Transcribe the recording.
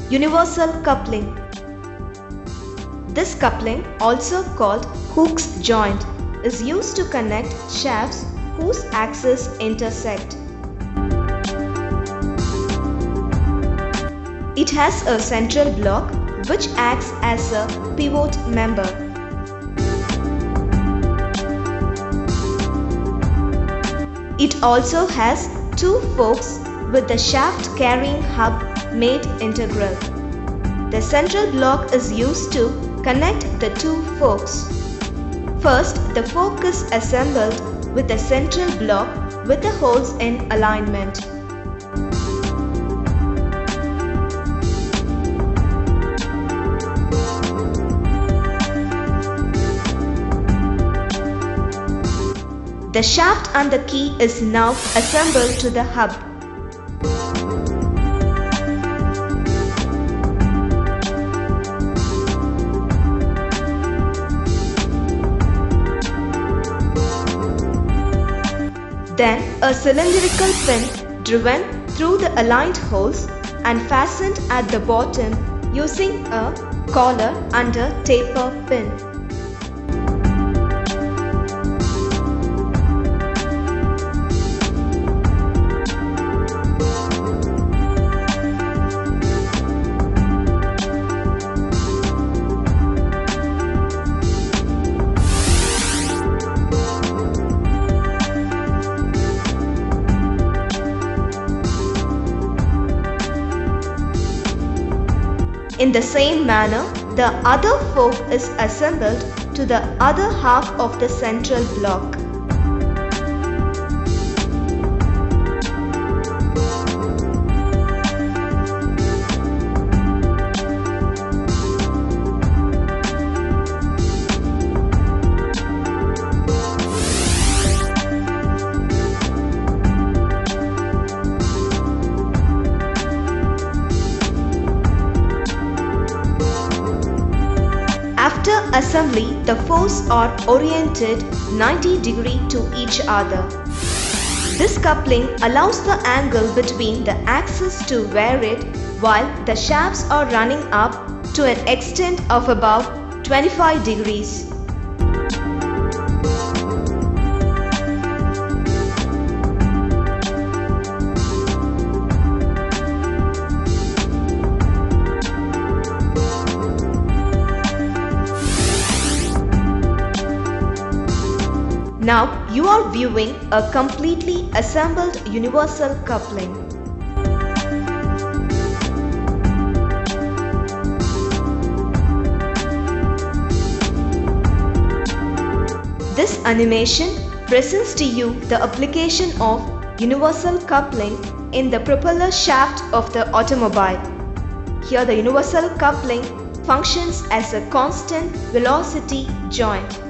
Universal coupling. This coupling, also called Hooke's joint, is used to connect shafts whose axes intersect. It has a central block which acts as a pivot member. It also has two forks with the shaft carrying hub made integral. The central block is used to connect the two forks. First, the fork is assembled with the central block with the holes in alignment. The shaft and the key is now assembled to the hub. Then a cylindrical pin driven through the aligned holes and fastened at the bottom using a collar and a taper pin. In the same manner, the other fork is assembled to the other half of the central block. After assembly, the forks are oriented 90 degrees to each other. This coupling allows the angle between the axes to vary while the shafts are running up to an extent of about 25 degrees. Now you are viewing a completely assembled universal coupling. This animation presents to you the application of universal coupling in the propeller shaft of the automobile. Here the universal coupling functions as a constant velocity joint.